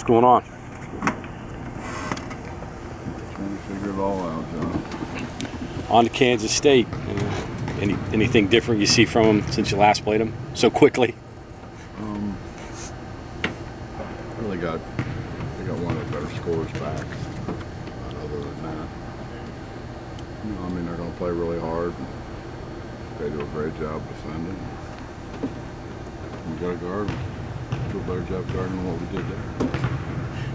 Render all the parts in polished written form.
What's going on? Trying to figure it all out, John. On to Kansas State. Anything different you see from them since you last played them so quickly? Well, they got one of the better scorers back. Other than that, I mean, they're going to play really hard. They do a great job defending. We got to guard. Do a better job guarding than what we did there.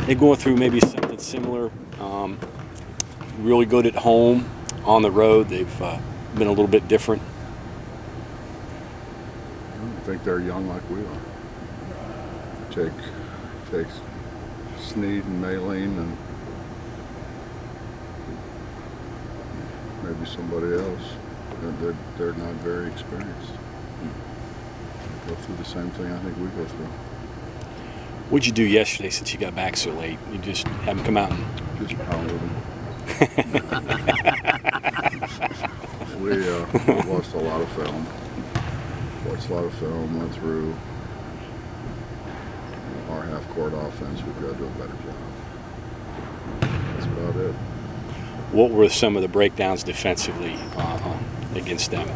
They're going through maybe something similar. Really good at home. On the road, they've been a little bit different. I think they're young like we are. Take Snead and Maylene and maybe somebody else. They're not very experienced. They go through the same thing I think we go through. What'd you do yesterday since you got back so late? You just haven't come out and Just pounded them. We watched a lot of film. Went through our half-court offense. We've got to do a better job. That's about it. What were some of the breakdowns defensively against them?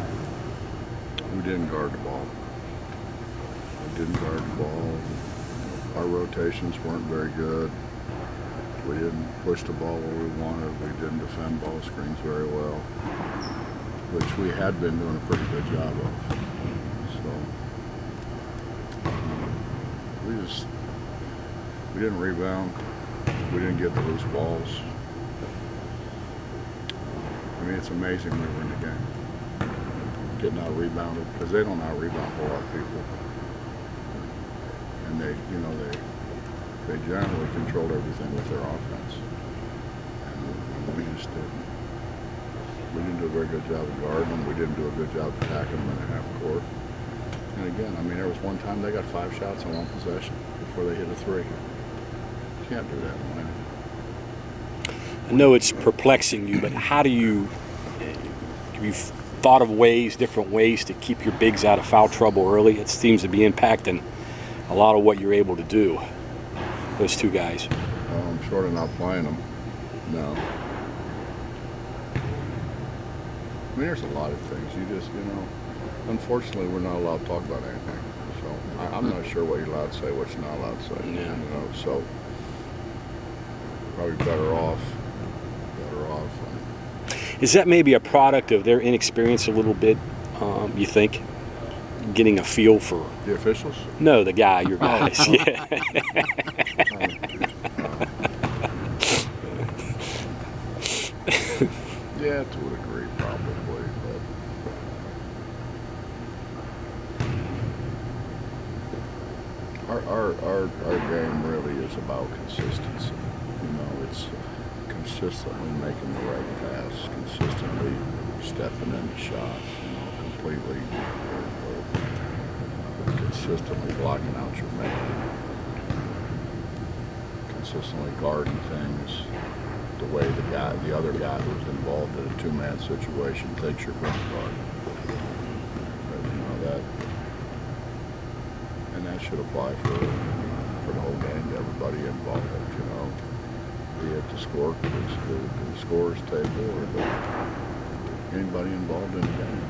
We didn't guard the ball. Our rotations weren't very good. We didn't push the ball where we wanted. We didn't defend ball screens very well, which we had been doing a pretty good job of. So we didn't rebound. We didn't get the loose balls. I mean, it's amazing we were in the game. Getting out rebounded, because they don't out rebound a whole lot of people. And they generally controlled everything with their offense. And we just didn't. We didn't do a very good job of guarding them. We didn't do a good job of attacking them in the half court. And again, I mean, there was one time they got 5 shots in one possession before they hit a 3. You can't do that, man. I know it's perplexing you, but how do you have you thought of different ways to keep your bigs out of foul trouble early? It seems to be impacting a lot of what you're able to do, those two guys. I'm short of not playing them. No. I mean, there's a lot of things. Unfortunately, we're not allowed to talk about anything. So I'm not sure what you're allowed to say, what you're not allowed to say. Yeah. So probably better off. Is that maybe a product of their inexperience a little bit, you think? Getting a feel for... The officials? No, your guys. Yeah. Yeah, to a degree, probably. But our game really is about consistency. It's consistently making the right pass, consistently stepping in the shot, completely, consistently blocking out your man, consistently guarding things the way the other guy who's involved in a 2-man situation thinks you're going to guard. But, and that should apply for the whole game to everybody involved. Be it the scorer's table or anybody involved in the game.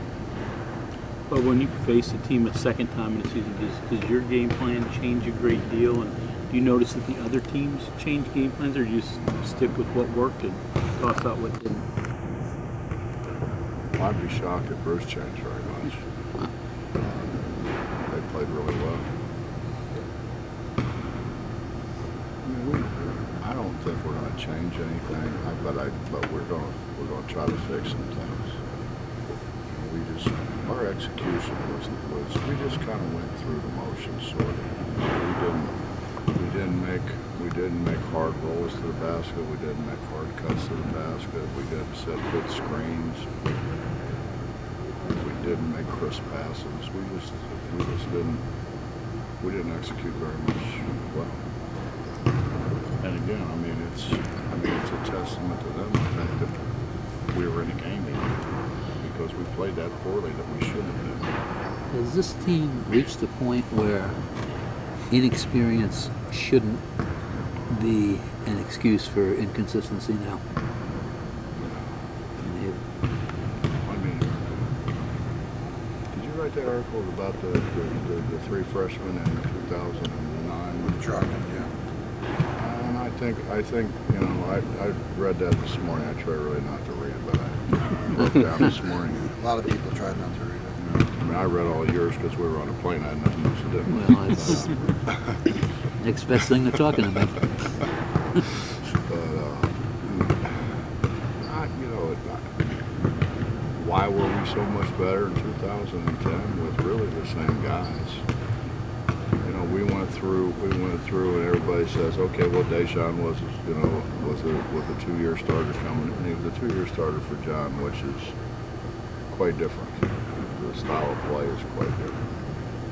But when you face a team a second time in the season, does your game plan change a great deal? And do you notice that the other teams change game plans, or do you just stick with what worked and toss out what didn't? I'd be shocked if Bruce changed very much. They played really well. I don't think we're going to change anything, but we're going to try to fix some things. Our execution was we just kind of went through the motions, sort of. We didn't make hard rolls to the basket. We didn't make hard cuts to the basket. We didn't set good screens. We didn't make crisp passes. We didn't execute very much well. And again, it's a testament to them, I think, that we were in a game because we played that poorly that we shouldn't have been. Has this team reached the point where inexperience shouldn't be an excuse for inconsistency now? I mean, did you write that article about the three freshmen in 2009? Trucking, yeah. And I think you know, I read that this morning. I try really not to read it, but I wrote it down this morning. A lot of people tried not to read it. I mean, I read all of yours because we were on a plane. I had nothing else to do. Well, it's next best thing to talking to me. But you know, why were we so much better in 2010 with really the same guys? You know, we went through, and everybody says, okay, well, Deshaun was a 2-year starter coming in. He was a 2-year starter for John, which is quite different. The style of play is quite different.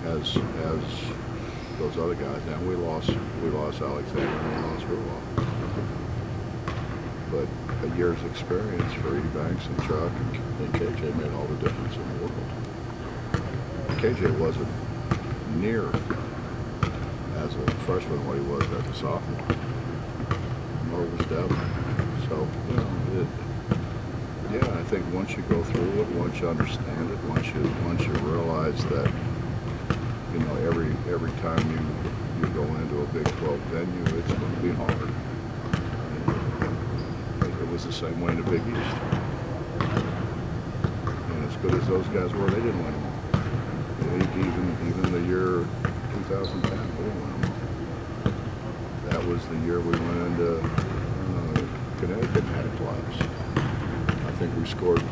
As those other guys, and we lost Alexander and we lost Rudolph. But a year's experience for Banks and Chuck and KJ made all the difference in the world. KJ wasn't near as a freshman what he was as a sophomore. Nor was Devin. So, you know, yeah, I think once you go through it, once you understand it, once you realize that, you know, every time you go into a Big 12 venue, it's going to be hard. It was the same way in the Big East. And as good as those guys were, they didn't win them all. Even the year 2010, we didn't win them all. That was the year we went into Connecticut and had a collapse. I think we scored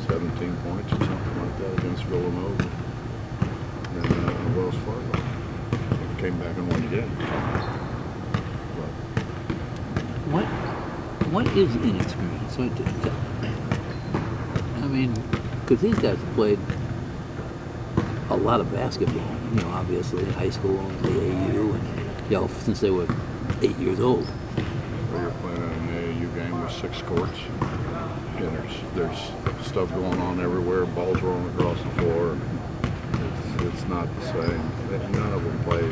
17 points or something like that against Villanova and Wells Fargo. Came back and won again. What is inexperience? I mean, because these guys have played a lot of basketball, you know, obviously in high school and the AAU, and, you know, since they were 8 years old. We were playing an AAU game with 6 courts. And there's stuff going on everywhere, balls rolling across the floor. It's not the same. None of them play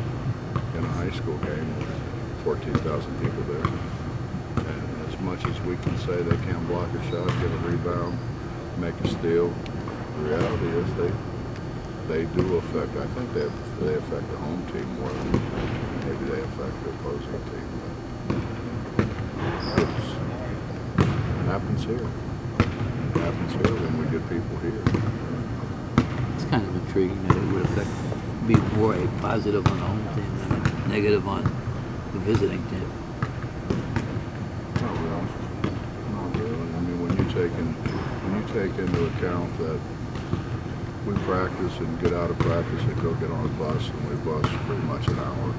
in a high school game with 14,000 people there. And as much as we can say they can block a shot, get a rebound, make a steal, the reality is they do affect, I think they affect the home team more than maybe they affect the opposing team. But it happens here. It happens here when we get people here. It's kind of intriguing that it would be more a positive on the home team than a negative on the visiting team. Not really. Not really. I mean, when you take into account that we practice and get out of practice and go get on a bus, and we bus pretty much an hour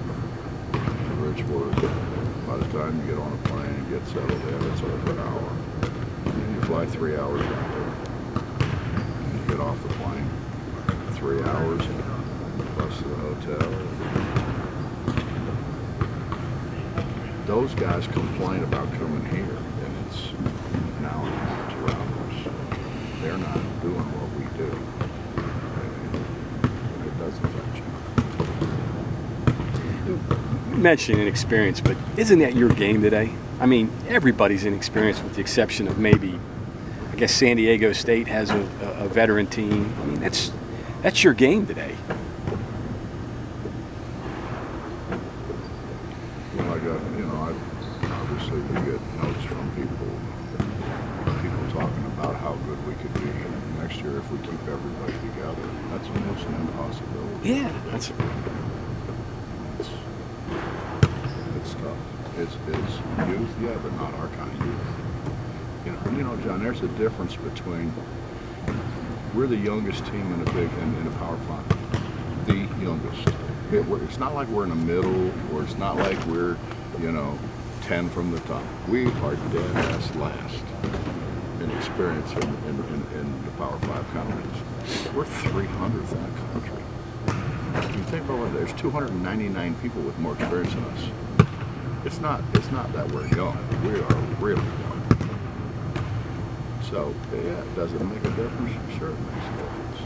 to Ridgewood. By the time you get on a plane and get settled in, it's over an hour. And you fly 3 hours out there. And you get off the plane, 3 hours, and bus to the hotel. Those guys complain about coming here, and it's an hour and a half, 2 hours. They're not doing what we do. And it does affect you. Mentioning inexperience, but isn't that your game today? I mean, everybody's inexperienced with the exception of maybe, I guess San Diego State has a veteran team. I mean, that's your game today. Well, obviously we get notes from people talking about how good we could be next year if we keep everybody together. That's almost an impossibility. Yeah, It's tough. It's youth, yeah, but not our kind of youth. You know, John, there's a difference between we're the youngest team in a Power Five, the youngest. It's not like we're in the middle, or it's not like we're 10 from the top. We are dead last in experience in the Power 5 conference. We're 300th in the country. You think about it, there's 299 people with more experience than us. It's not that we're young. We are really young. So, yeah, does it make a difference? Sure it makes a difference.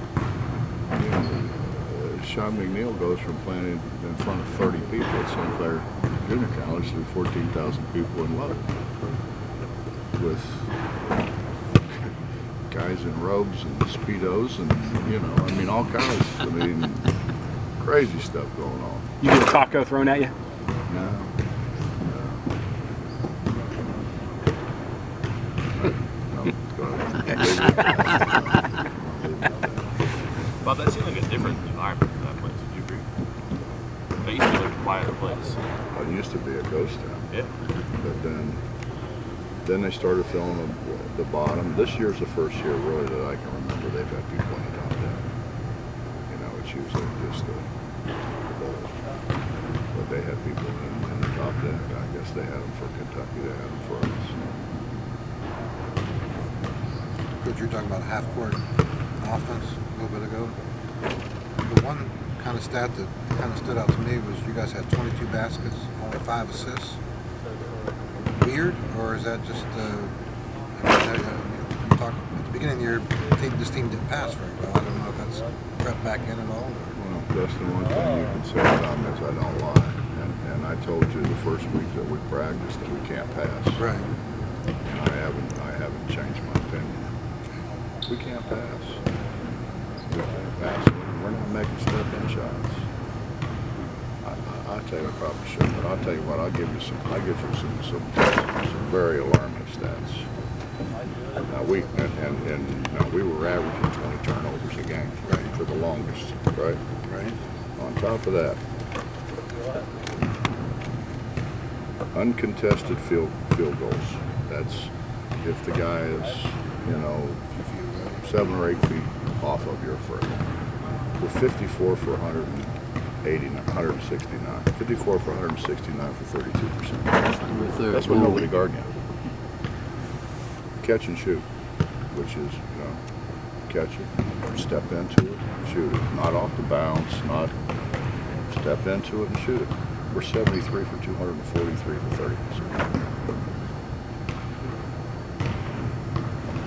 Sean McNeil goes from playing in front of 30 people at Sinclair Junior College to 14,000 people in Lubbock with guys in robes and Speedos and, you know, I mean, all kinds. I mean, crazy stuff going on. You get a taco thrown at you? No. No, go ahead. Bob, that seems like a different environment for that place. Would you agree? That used to be like a quieter place. It used to be a ghost town. Yeah. But then they started filling the bottom. This year's the first year really that I can remember they've had people in the top 10. You know, it's usually just the bowl. But they had people in the top 10. I guess they had them for Kentucky. They had them for us. Coach, you're talking about half-court offense a little bit ago. The one kind of stat that kind of stood out to me was you guys had 22 baskets, only 5 assists. Weird, or is that just you talked at the beginning of the year, this team didn't pass very well. I don't know if that's crept back in at all. Well, that's the one thing you can say about me is I don't lie. And I told you the first week that we practiced that we can't pass. Right. And I haven't changed my opinion. We can't pass. We can't pass. We're not making step-in shots. I tell you, I probably should, but I'll tell you what. I'll give you some very alarming stats. Now we were averaging 20 turnovers a game, right, for the longest, right? Right. On top of that, uncontested field goals. That's if the guy is, you know, 7 or 8 feet off of your further. We're 54 for 169. 54 for 169 for 32%. That's with nobody guarding you. Catch and shoot, which is, you know, catch it, step into it, shoot it. Not off the bounce, not step into it and shoot it. We're 73 for 243 for 30%.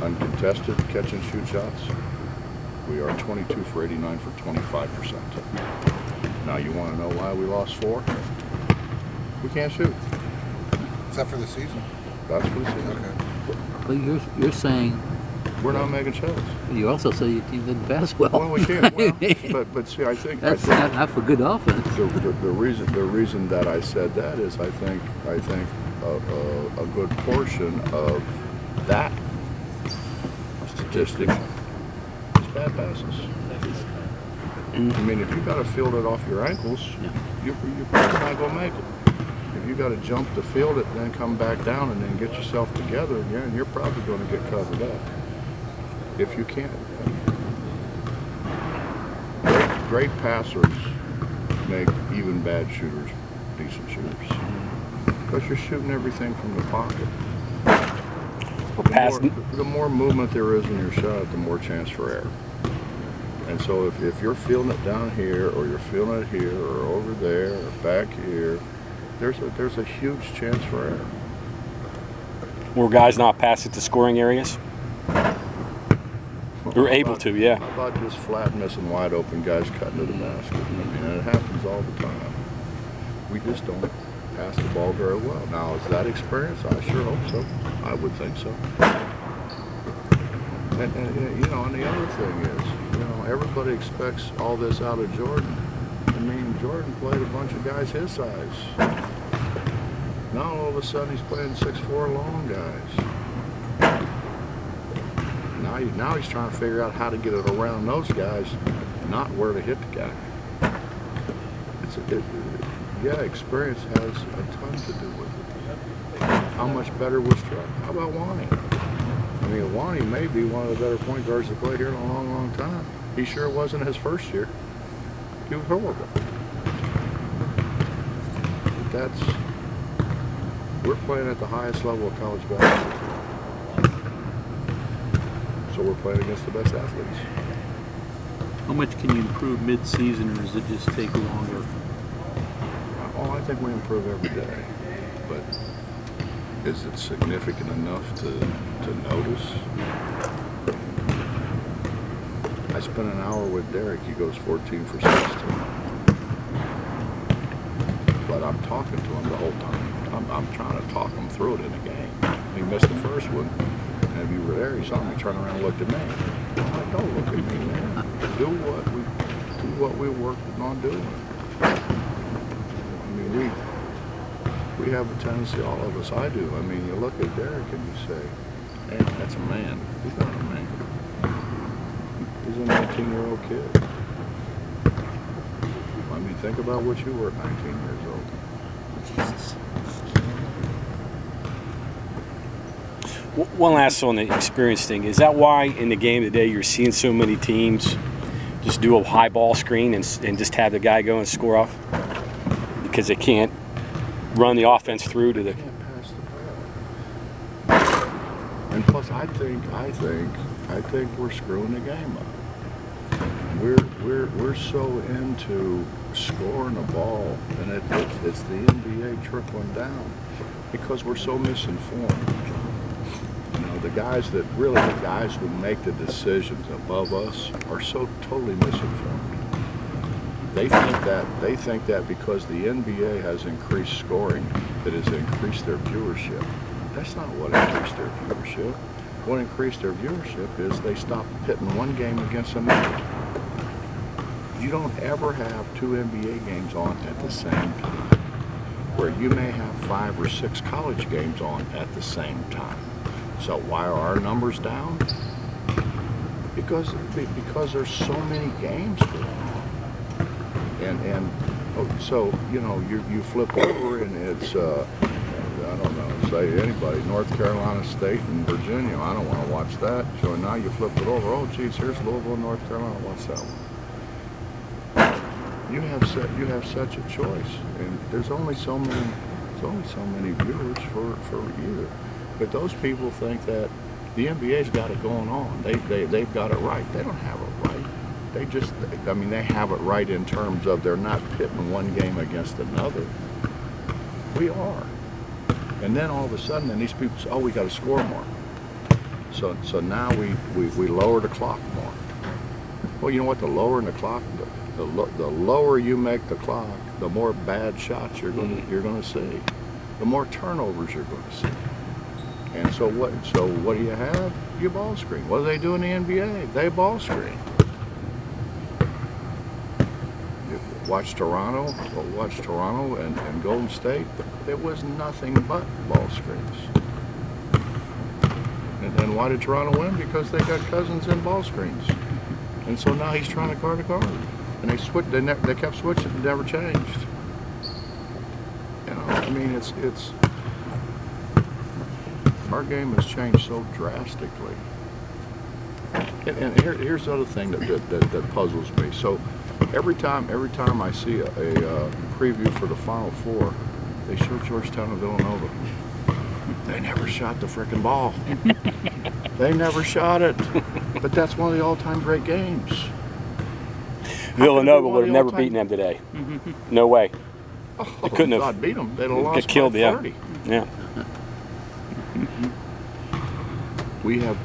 Uncontested catch and shoot shots, we are 22 for 89 for 25%. Now you want to know why we lost 4? We can't shoot. Is that for the season? That's for the season. Okay. But you're saying We're not making shots. you also say your team didn't pass well. Well, we can't. Well, but see, I think That's not for good offense. the reason that I said that is I think a good portion of that statistic is bad passes. I mean, if you got to field it off your ankles, you're probably not going to make it. If you got to jump to field it and then come back down and then get yourself together, you're probably going to get covered up. If you can't. Great passers make even bad shooters decent shooters. Because you're shooting everything from the pocket. The more movement there is in your shot, the more chance for error. And so if you're feeling it down here, or you're feeling it here, or over there, or back here, there's a huge chance for error. Were guys not passing to scoring areas? We're able to, yeah. How about just flat missing wide open guys cutting to the basket? I mean, it happens all the time. We just don't pass the ball very well. Now, is that experience? I sure hope so. I would think so. And you know, and the other thing is, you know, everybody expects all this out of Jordan. I mean, Jordan played a bunch of guys his size. Now all of a sudden he's playing 6'4" long guys. Now he's trying to figure out how to get it around those guys, not where to hit the guy. Yeah, experience has a ton to do with it. How much better was Chuck? How about Wani? I mean, Wani may be one of the better point guards to play here in a long, long time. He sure wasn't his first year. He was horrible. But we're playing at the highest level of college basketball. So we're playing against the best athletes. How much can you improve mid-season, or does it just take longer? Oh, I think we improve every day. But is it significant enough to notice? I spent an hour with Derek. He goes 14 for 16. But I'm talking to him the whole time. I'm trying to talk him through it in the game. He missed the first one. And if you were there, he saw me turn around and looked at me. I'm like, don't look at me, man. Do what we worked on doing. I mean, we have a tendency, all of us, I do. I mean, you look at Derek and you say, hey, that's a man. He's not a man. He's a 19-year-old kid. I mean, think about what you were at 19 years old. Jesus. One last on the experience thing. Is that why in the game today you're seeing so many teams just do a high ball screen and just have the guy go and score off? Because they can't run the offense through to the... Can't pass the ball. And plus, I think we're screwing the game up. We're so into scoring the ball, and it's the NBA trickling down because we're so misinformed. You know, the guys who make the decisions above us are so totally misinformed. They think that because the NBA has increased scoring, that has increased their viewership. That's not what increased their viewership. What increased their viewership is they stopped pitting one game against another. You don't ever have two NBA games on at the same time, where you may have 5 or 6 college games on at the same time. So why are our numbers down? Because there's so many games going on. And so, you know, you flip over and it's, I don't know, say anybody, North Carolina State and Virginia. I don't want to watch that. So now you flip it over. Oh, geez, here's Louisville, North Carolina. Watch that one. You have such a choice, and there's only so many viewers for either. But those people think that the NBA's got it going on. They've got it right. They don't have it right. They have it right in terms of they're not pitting one game against another. We are. And then all of a sudden, then these people say, oh, we got to score more. So now we lower the clock more. Well, you know what? The lower in the clock, the lower you make the clock, the more bad shots you're going to see, the more turnovers you're going to see. And so what do you have? You ball screen. What do they do in the NBA? They ball screen. Watch Toronto and Golden State. It was nothing but ball screens. And why did Toronto win? Because they got Cousins in ball screens. And so now he's trying to guard a guard. And they kept switching, it never changed. You know, I mean, it's our game has changed so drastically. And here's the other thing that puzzles me. So every time I see a preview for the Final Four, they show Georgetown and Villanova. They never shot the frickin' ball. They never shot it. But that's one of the all-time great games. Villanova would have never beaten them today. No way. Oh, They couldn't have. God beat them. They'd have lost Get killed, by yeah. 30. Yeah. We have